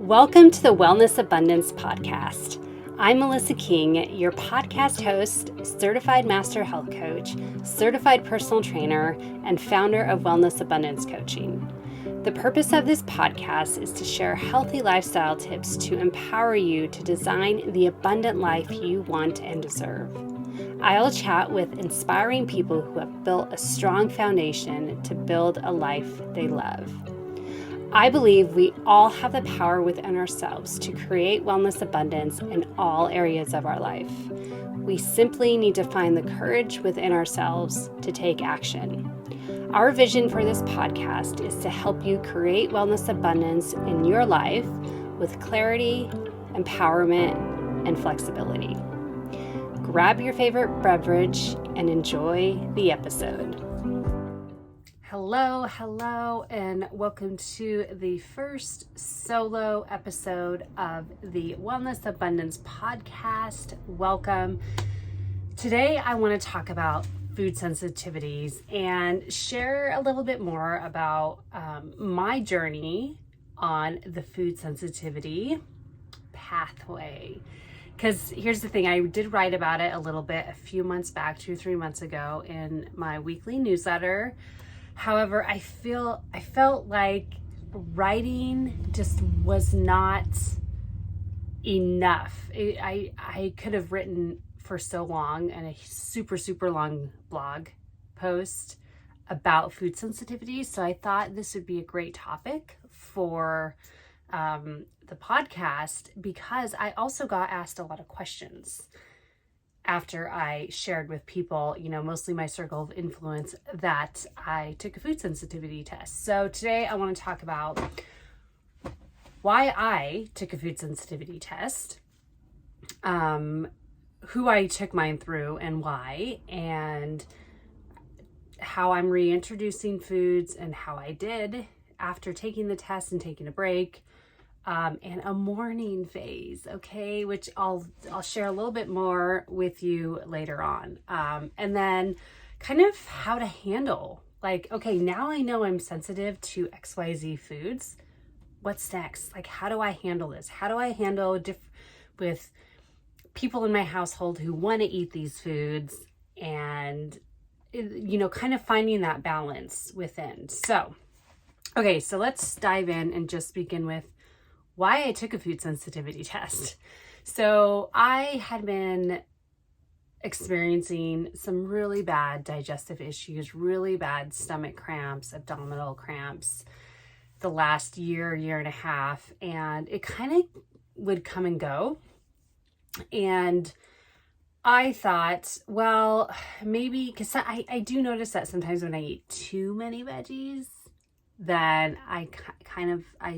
Welcome to the Wellness Abundance Podcast. I'm Melissa King, your podcast host, certified master health coach, certified personal trainer, and founder of Wellness Abundance Coaching. The purpose of this podcast is to share healthy lifestyle tips to empower you to design the abundant life you want and deserve. I'll chat with inspiring people who have built a strong foundation to build a life they love. I believe we all have the power within ourselves to create wellness abundance in all areas of our life. We simply need to find the courage within ourselves to take action. Our vision for this podcast is to help you create wellness abundance in your life with clarity, empowerment, and flexibility. Grab your favorite beverage and enjoy the episode. Hello, and welcome to the first solo episode of the Wellness Abundance Podcast. Welcome. Today, I want to talk about food sensitivities and share a little bit more about my journey on the food sensitivity pathway. Because here's the thing, I did write about it a little bit a few months back, 2-3 months ago in my weekly newsletter. However, I felt like writing just was not enough. I could have written for so long and a super long blog post about food sensitivity. So I thought this would be a great topic for the podcast, because I also got asked a lot of questions after I shared with people, mostly my circle of influence, that I took a food sensitivity test. So today I want to talk about why I took a food sensitivity test, who I took mine through and why, and how I'm reintroducing foods and how I did after taking the test and taking a break. And a mourning phase, okay, which I'll share a little bit more with you later on. And then kind of how to handle, okay, now I know I'm sensitive to XYZ foods. What's next? How do I handle this? How do I handle with people in my household who want to eat these foods, and, kind of finding that balance within. So, okay, so let's dive in and just begin with why I took a food sensitivity test. So I had been experiencing some really bad digestive issues, really bad stomach cramps, abdominal cramps the last year and a half, and it kind of would come and go. And I thought, well, maybe, because I do notice that sometimes when I eat too many veggies, then I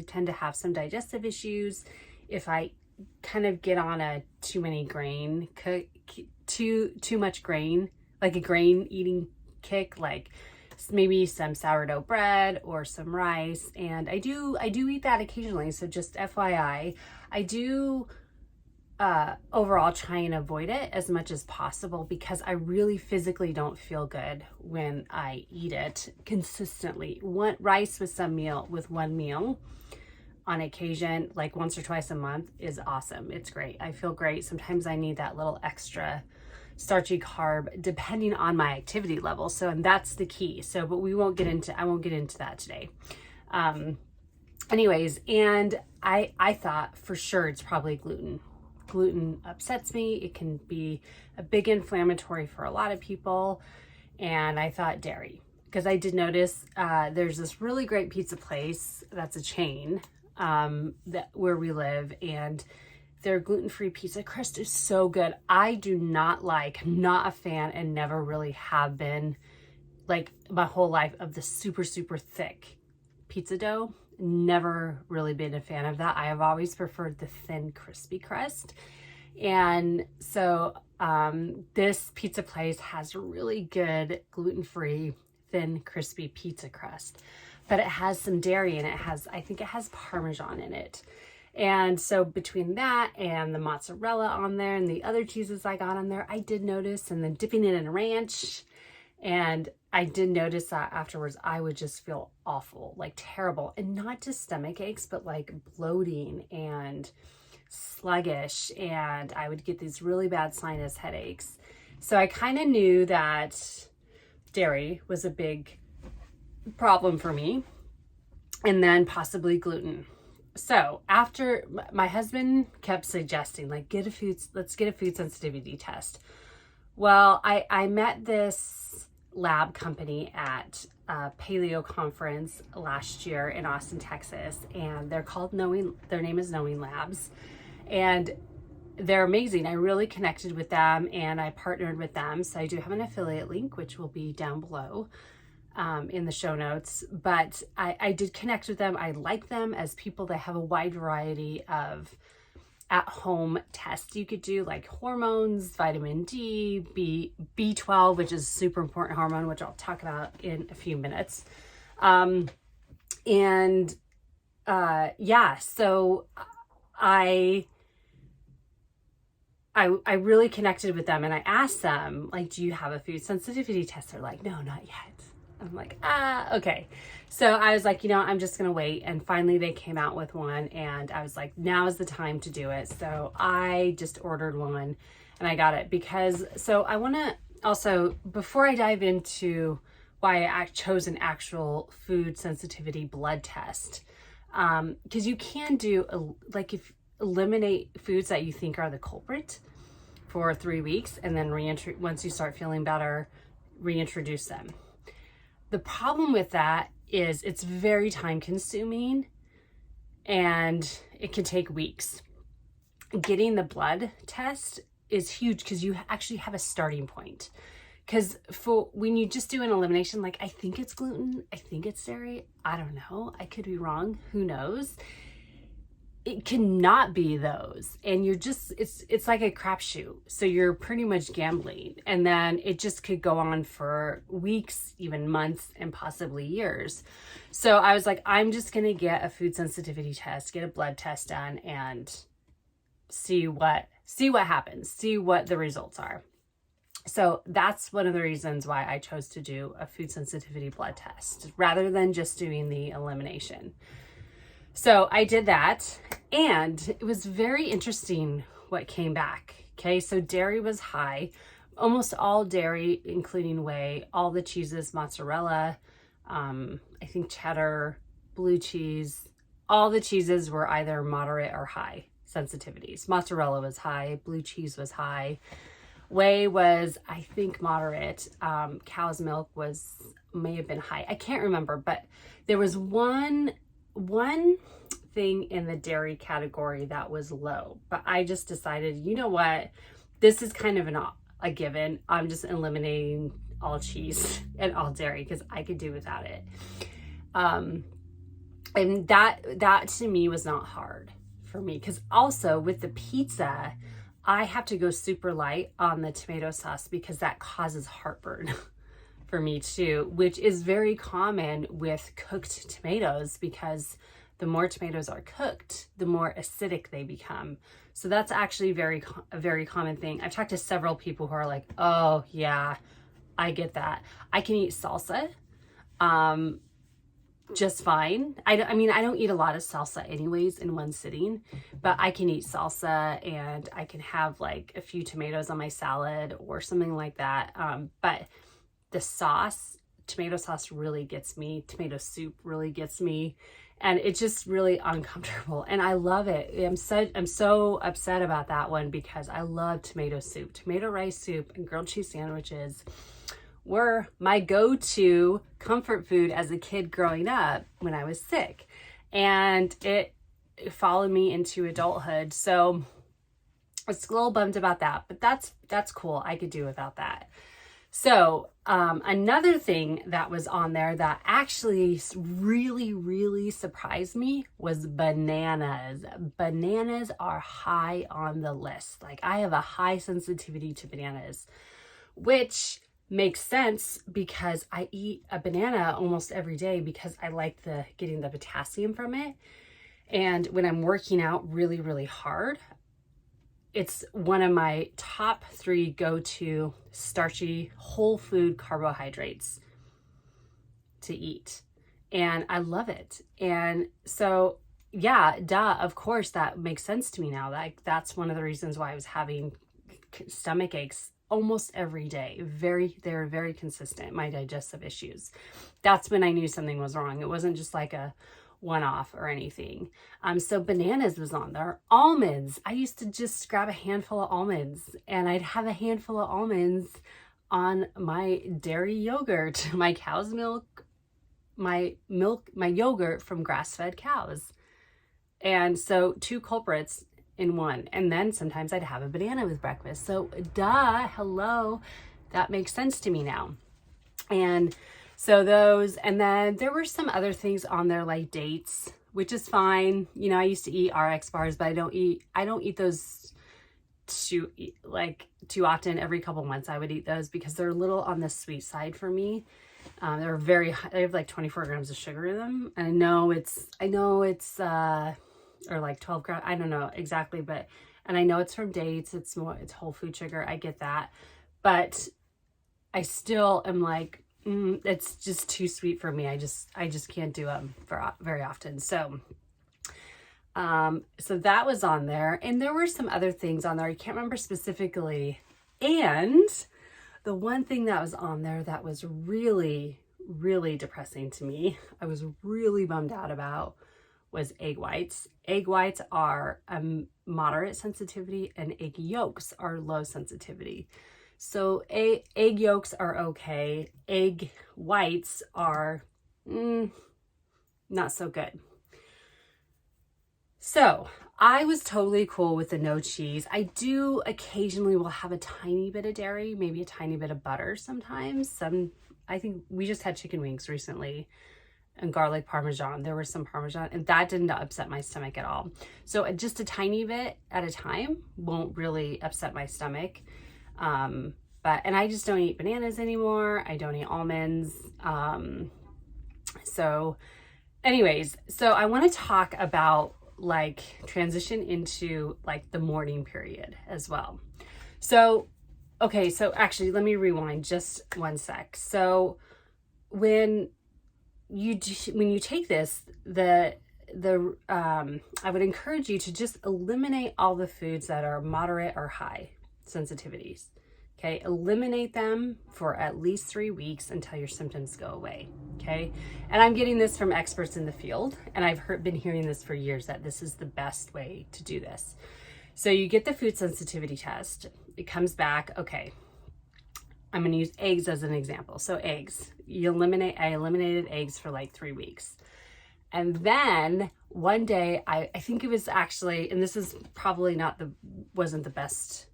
tend to have some digestive issues. If I kind of get on a too much grain, like a grain eating kick, like maybe some sourdough bread or some rice. And I do eat that occasionally. So just FYI, I do overall try and avoid it as much as possible, because I really physically don't feel good when I eat it consistently. Rice with one meal on occasion, like once or twice a month, is awesome. It's great. I feel great. Sometimes I need that little extra starchy carb depending on my activity level. So, and that's the key. So, but I won't get into that today. Anyways, and I thought for sure it's probably gluten. Gluten upsets me. It can be a big inflammatory for a lot of people. And I thought dairy, because I did notice there's this really great pizza place that's a chain where we live, and their gluten-free pizza crust is so good. I do not not a fan, and never really have been, my whole life, of the super thick pizza dough. Never really been a fan of that. I have always preferred the thin, crispy crust. And so this pizza place has really good gluten-free, thin, crispy pizza crust, but it has some dairy in it. I think it has Parmesan in it. And so between that and the mozzarella on there and the other cheeses I got on there, I did notice, and then dipping it in ranch. And I did notice that afterwards I would just feel awful, like terrible, and not just stomach aches, but like bloating and sluggish, and I would get these really bad sinus headaches. So I kind of knew that dairy was a big problem for me, and then possibly gluten. So after my husband kept suggesting, like, let's get a food sensitivity test. Well, I met this lab company at a paleo conference last year in Austin, Texas, and they're called their name is Knowing Labs, and they're amazing. I really connected with them and I partnered with them. So I do have an affiliate link, which will be down below in the show notes, but I did connect with them. I like them as people that have a wide variety of at-home tests you could do, like hormones, vitamin D, B12, which is a super important hormone, which I'll talk about in a few minutes. So I really connected with them, and I asked them, like, do you have a food sensitivity test? They're like, no, not yet. I'm like, okay. So I was like, I'm just going to wait. And finally they came out with one, and I was like, now is the time to do it. So I just ordered one and I got it so I want to also, before I dive into why I chose an actual food sensitivity blood test, because you can do eliminate foods that you think are the culprit for 3 weeks, and then once you start feeling better, reintroduce them. The problem with that is it's very time consuming and it can take weeks. Getting the blood test is huge because you actually have a starting point. Because when you just do an elimination, like, I think it's gluten, I think it's dairy, I don't know, I could be wrong, who knows? It cannot be those, and it's like a crapshoot. So you're pretty much gambling, and then it just could go on for weeks, even months, and possibly years. So I was like, I'm just gonna get a food sensitivity test, get a blood test done, and see what happens, see what the results are. So that's one of the reasons why I chose to do a food sensitivity blood test rather than just doing the elimination. So I did that, and it was very interesting what came back. Okay, so dairy was high, almost all dairy, including whey, all the cheeses, mozzarella, I think cheddar, blue cheese, all the cheeses were either moderate or high sensitivities. Mozzarella was high, blue cheese was high, whey was, I think, moderate. Cow's milk may have been high. I can't remember, but there was one thing in the dairy category that was low, but I just decided, you know what, this is kind of a given. I'm just eliminating all cheese and all dairy because I could do without it. And that to me was not hard for me, because also with the pizza, I have to go super light on the tomato sauce because that causes heartburn for me too, which is very common with cooked tomatoes, because the more tomatoes are cooked, the more acidic they become. So that's actually a very common thing. I've talked to several people who are like, oh yeah, I get that. I can eat salsa just fine. I don't eat a lot of salsa anyways in one sitting, but I can eat salsa and I can have like a few tomatoes on my salad or something like that. But the sauce, tomato sauce really gets me. Tomato soup really gets me. And it's just really uncomfortable. And I love it. I'm so upset about that one because I love tomato soup. Tomato rice soup and grilled cheese sandwiches were my go-to comfort food as a kid growing up when I was sick. And it followed me into adulthood. So I was a little bummed about that, but that's cool. I could do without that. So another thing that was on there that actually really, really surprised me was bananas. Bananas are high on the list. Like, I have a high sensitivity to bananas, which makes sense because I eat a banana almost every day because I like getting the potassium from it. And when I'm working out really, really hard, it's one of my top 3 go-to starchy whole food carbohydrates to eat. And I love it. And so, yeah, duh, of course, that makes sense to me now. Like, that's one of the reasons why I was having stomach aches almost every day. They're very consistent, my digestive issues. That's when I knew something was wrong. It wasn't just like a one-off or anything. So bananas was on there. Almonds. I used to just grab a handful of almonds, and I'd have a handful of almonds on my dairy yogurt, my cow's milk, my yogurt from grass-fed cows. And so 2 culprits in one. And then sometimes I'd have a banana with breakfast. So duh, hello, that makes sense to me now. And so those, and then there were some other things on there like dates, which is fine. You know, I used to eat RX bars, but I don't eat those too often. Every couple months I would eat those because they're a little on the sweet side for me. They're very high. They have like 24 grams of sugar in them. And I know it's or like 12 grams. I don't know exactly, and I know it's from dates. It's whole food sugar. I get that. But I still am like, it's just too sweet for me. I just can't do them very often. So that was on there, and there were some other things on there. I can't remember specifically. And the one thing that was on there that was really, really depressing to me, I was really bummed out about, was egg whites. Egg whites are moderate sensitivity, and egg yolks are low sensitivity. So egg yolks are okay. Egg whites are not so good. So I was totally cool with the no cheese. I do occasionally will have a tiny bit of dairy, maybe a tiny bit of butter sometimes. I think we just had chicken wings recently and garlic parmesan. There was some parmesan, and that didn't upset my stomach at all. So just a tiny bit at a time won't really upset my stomach. And I just don't eat bananas anymore. I don't eat almonds. So anyways, so I want to talk about like transition into like the morning period as well. So, okay. So actually let me rewind just one sec. So when you take this, I would encourage you to just eliminate all the foods that are moderate or high sensitivities. Okay, eliminate them for at least 3 weeks until your symptoms go away. Okay, and I'm getting this from experts in the field, and I've been hearing this for years that this is the best way to do this. So you get the food sensitivity test. It comes back. Okay, I'm going to use eggs as an example. So eggs, I eliminated eggs for like 3 weeks. And then one day, I think it was actually, and this is probably wasn't the best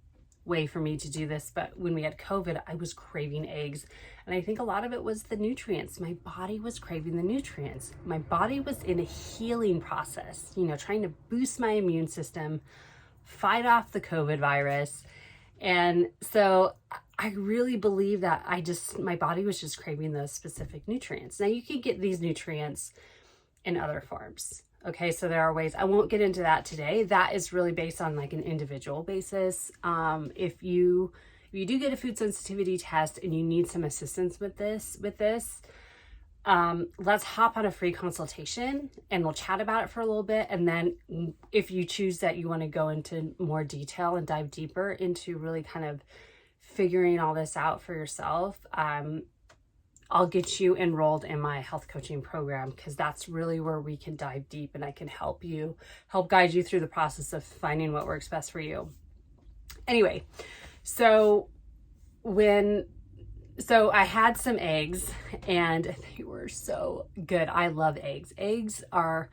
way for me to do this, but when we had COVID, I was craving eggs. And I think a lot of it was the nutrients. My body was craving the nutrients. My body was in a healing process, trying to boost my immune system, fight off the COVID virus. And so I really believe that my body was just craving those specific nutrients. Now you can get these nutrients in other forms. Okay, so there are ways. I won't get into that today. That is really based on like an individual basis. If you do get a food sensitivity test and you need some assistance with this, let's hop on a free consultation and we'll chat about it for a little bit. And then if you choose that you want to go into more detail and dive deeper into really kind of figuring all this out for yourself, I'll get you enrolled in my health coaching program, because that's really where we can dive deep and I can help guide you through the process of finding what works best for you. Anyway, so I had some eggs and they were so good. I love eggs. Eggs are,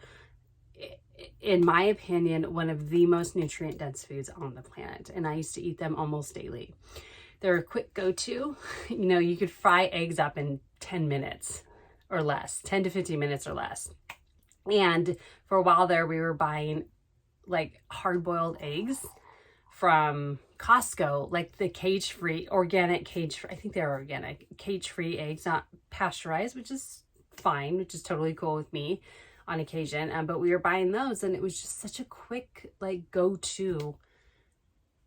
in my opinion, one of the most nutrient dense foods on the planet. And I used to eat them almost daily. They're a quick go-to. You could fry eggs up in 10 minutes or less, 10 to 15 minutes or less. And for a while there, we were buying like hard-boiled eggs from Costco, like the cage-free, organic cage-free, I think they're organic, cage-free eggs, not pasteurized, which is fine, which is totally cool with me on occasion. But we were buying those, and it was just such a quick, like, go-to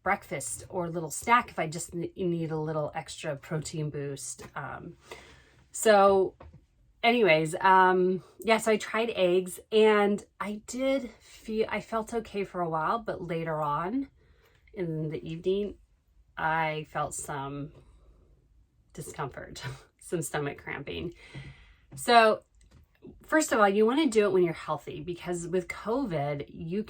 breakfast or little snack if I just need a little extra protein boost. So anyways, yeah, so I tried eggs, and I felt okay for a while, but later on in the evening, I felt some discomfort, some stomach cramping. So first of all, you want to do it when you're healthy, because with COVID, you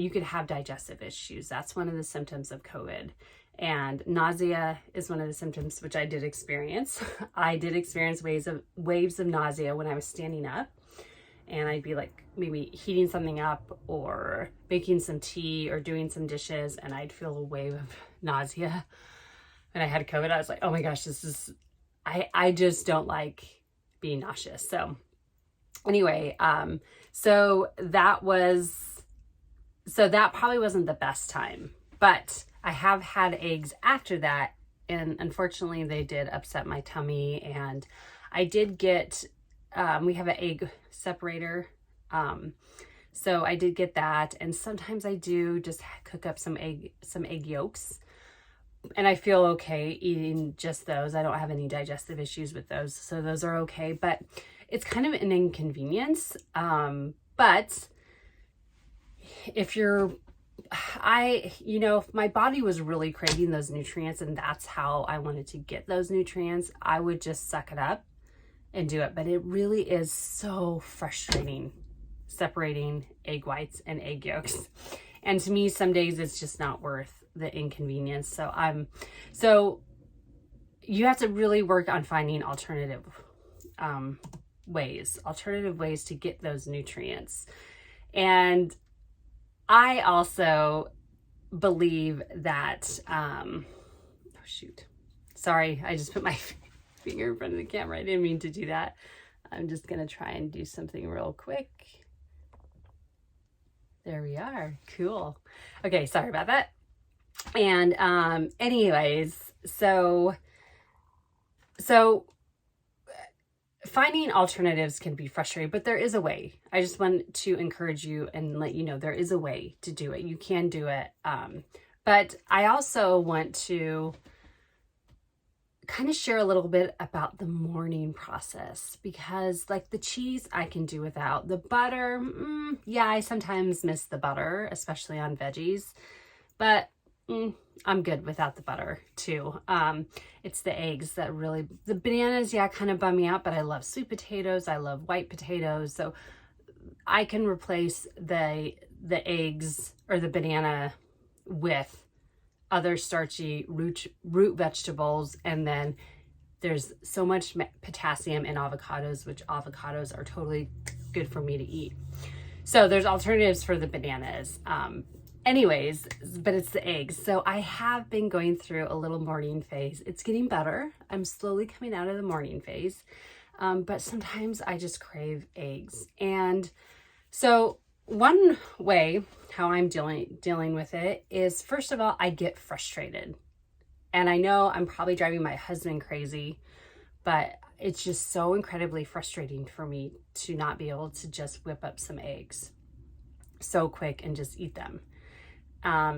could have digestive issues. That's one of the symptoms of COVID. And nausea is one of the symptoms, which I did experience. I did experience waves of nausea when I was standing up, and I'd be like maybe heating something up or making some tea or doing some dishes, and I'd feel a wave of nausea. When I had COVID, I was like, oh my gosh, I just don't like being nauseous. So anyway, so that probably wasn't the best time, but I have had eggs after that, and unfortunately they did upset my tummy, and I did get, we have an egg separator, so I did get that, and sometimes I do just cook up some egg yolks, and I feel okay eating just those. I don't have any digestive issues with those, so those are okay, but it's kind of an inconvenience, but if my body was really craving those nutrients, and that's how I wanted to get those nutrients, I would just suck it up and do it. But it really is so frustrating separating egg whites and egg yolks. And to me, some days it's just not worth the inconvenience. So you have to really work on finding alternative ways to get those nutrients. And I also believe that, oh shoot, sorry, I just put my finger in front of the camera. I didn't mean to do that. I'm just going to try and do something real quick. There we are. Cool. Okay, sorry about that. And anyways, so finding alternatives can be frustrating, but there is a way. I just want to encourage you and let you know there is a way to do it. You can do it. But I also want to kind of share a little bit about the morning process, because like the cheese I can do without. The butter, yeah, I sometimes miss the butter, especially on veggies, but I'm good without the butter too. It's the eggs that really, the bananas, yeah, kind of bum me out, but I love sweet potatoes. I love white potatoes. So I can replace the eggs or the banana with other starchy root vegetables. And then there's so much potassium in avocados, which avocados are totally good for me to eat. So there's alternatives for the bananas. Anyways, but it's the eggs. So I have been going through a little morning phase. It's getting better. I'm slowly coming out of the morning phase. But sometimes I just crave eggs. And so one way how I'm dealing with it is, first of all, I get frustrated. And I know I'm probably driving my husband crazy, but it's just so incredibly frustrating for me to not be able to just whip up some eggs so quick and just eat them.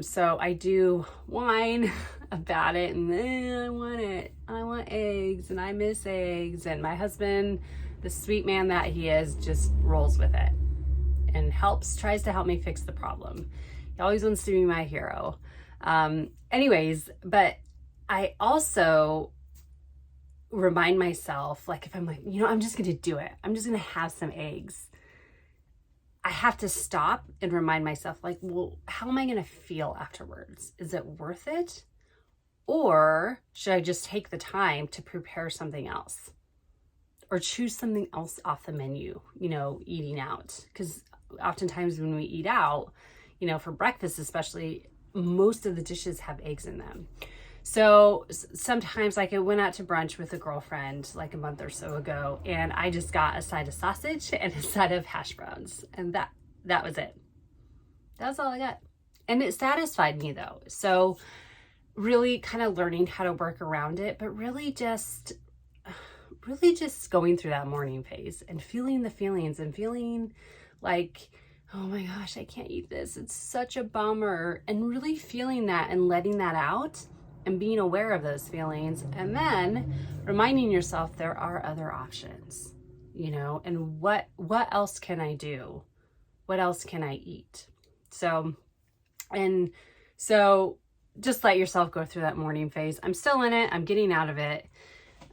So I do whine about it, and I want it. I want eggs, and I miss eggs. And my husband, the sweet man that he is, just rolls with it and tries to help me fix the problem. He always wants to be my hero. Anyways, but I also remind myself, like if I'm like, I'm just going to do it. I'm just going to have some eggs. I have to stop and remind myself, like, well, how am I going to feel afterwards? Is it worth it? Or should I just take the time to prepare something else? Or choose something else off the menu, eating out? Because oftentimes when we eat out, for breakfast especially, most of the dishes have eggs in them. So sometimes, like I went out to brunch with a girlfriend like a month or so ago, and I just got a side of sausage and a side of hash browns, and that was it. That was all I got. And it satisfied me though. So really kind of learning how to work around it, but really just going through that morning phase and feeling the feelings and feeling like, oh my gosh, I can't eat this. It's such a bummer. And really feeling that and letting that out and being aware of those feelings, and then reminding yourself there are other options, you know, and what else can I do? What else can I eat? So just let yourself go through that mourning phase. I'm still in it. I'm getting out of it.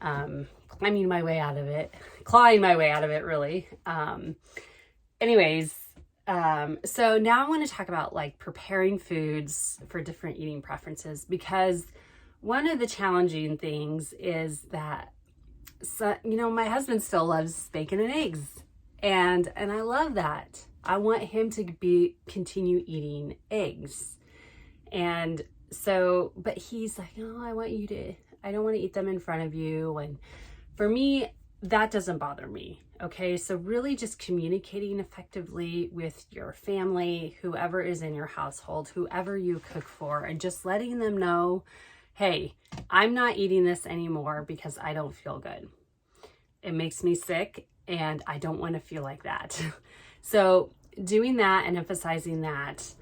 Clawing my way out of it, really. So now I want to talk about like preparing foods for different eating preferences, because one of the challenging things is that, my husband still loves bacon and eggs, and I love that. I want him to continue eating eggs. And so, but he's like, no, I don't want to eat them in front of you. And for me, that doesn't bother me. Okay. So really just communicating effectively with your family, whoever is in your household, whoever you cook for, and just letting them know, hey, I'm not eating this anymore because I don't feel good. It makes me sick and I don't want to feel like that. So doing that and emphasizing that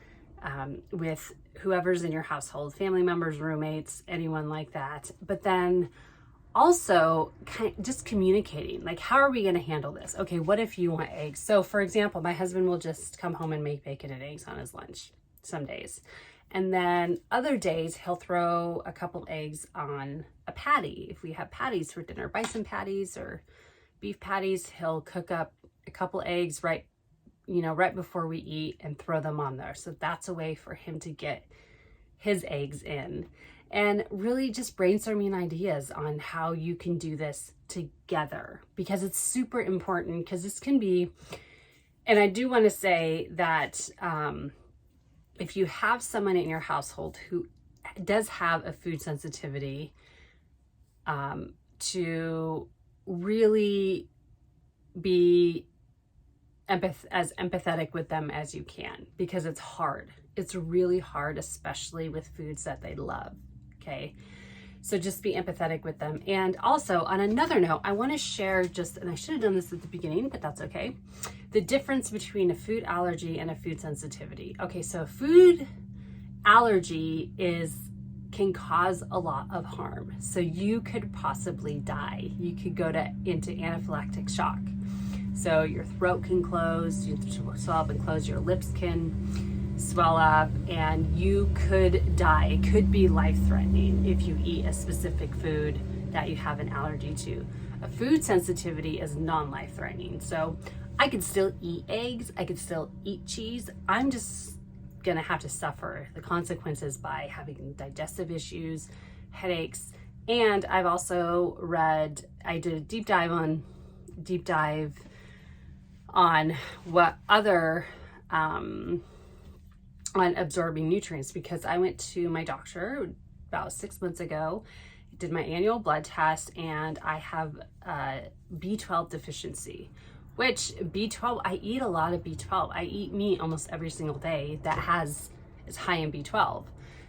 with whoever's in your household, family members, roommates, anyone like that. But then also just communicating, like, how are we going to handle this? Okay, what if you want eggs? So for example, my husband will just come home and make bacon and eggs on his lunch some days. And then other days he'll throw a couple eggs on a patty. If we have patties for dinner, bison patties or beef patties, he'll cook up a couple eggs right before we eat and throw them on there. So that's a way for him to get his eggs in, and really just brainstorming ideas on how you can do this together, because it's super important. Because this can be, and I do want to say that if you have someone in your household who does have a food sensitivity, to really be as empathetic with them as you can, because it's hard. It's really hard, especially with foods that they love. Okay. So just be empathetic with them. And also on another note, I want to share and I should have done this at the beginning, but that's okay, the difference between a food allergy and a food sensitivity. Okay. So a food allergy can cause a lot of harm. So you could possibly die. You could go into anaphylactic shock. So your throat can close, you swell up and close, your lips can swell up, and you could die. It could be life-threatening if you eat a specific food that you have an allergy to. A food sensitivity is non-life-threatening. So I could still eat eggs, I could still eat cheese. I'm just gonna have to suffer the consequences by having digestive issues, headaches. And I've also I did a deep dive on what other on absorbing nutrients, because I went to my doctor about 6 months ago, did my annual blood test, and I have B12 deficiency, which B12, I eat a lot of B12. I eat meat almost every single day that is high in B12.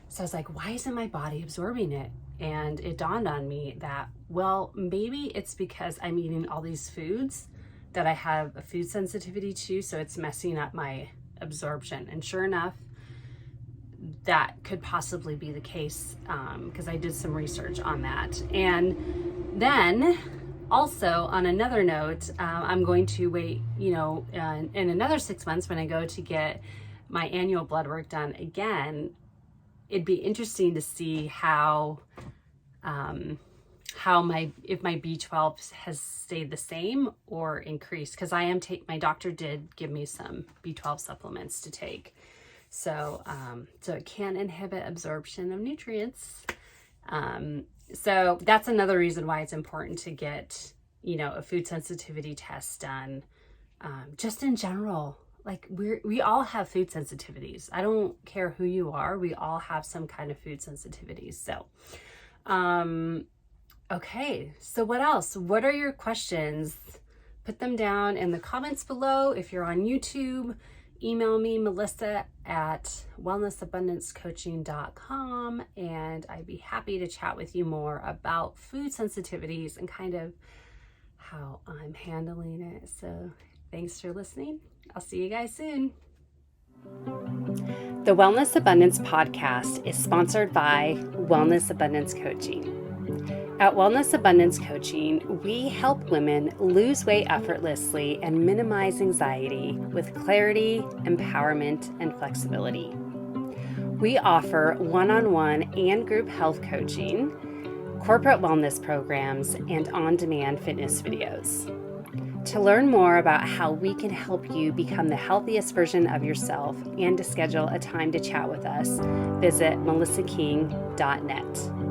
So I was like, why isn't my body absorbing it? And it dawned on me that, well, maybe it's because I'm eating all these foods that I have a food sensitivity to, so it's messing up my absorption. And sure enough, that could possibly be the case, because I did some research on that. And then also on another note, I'm going to wait, in another 6 months when I go to get my annual blood work done again. It'd be interesting to see if my B12 has stayed the same or increased, because my doctor did give me some B12 supplements to take. So it can inhibit absorption of nutrients. So that's another reason why it's important to get, a food sensitivity test done. Just in general, like we all have food sensitivities. I don't care who you are. We all have some kind of food sensitivities. So, okay. So what else? What are your questions? Put them down in the comments below. If you're on YouTube, email me, melissa@wellnessabundancecoaching.com, and I'd be happy to chat with you more about food sensitivities and kind of how I'm handling it. So thanks for listening. I'll see you guys soon. The Wellness Abundance podcast is sponsored by Wellness Abundance Coaching. At Wellness Abundance Coaching, we help women lose weight effortlessly and minimize anxiety with clarity, empowerment, and flexibility. We offer one-on-one and group health coaching, corporate wellness programs, and on-demand fitness videos. To learn more about how we can help you become the healthiest version of yourself and to schedule a time to chat with us, visit melissaking.net.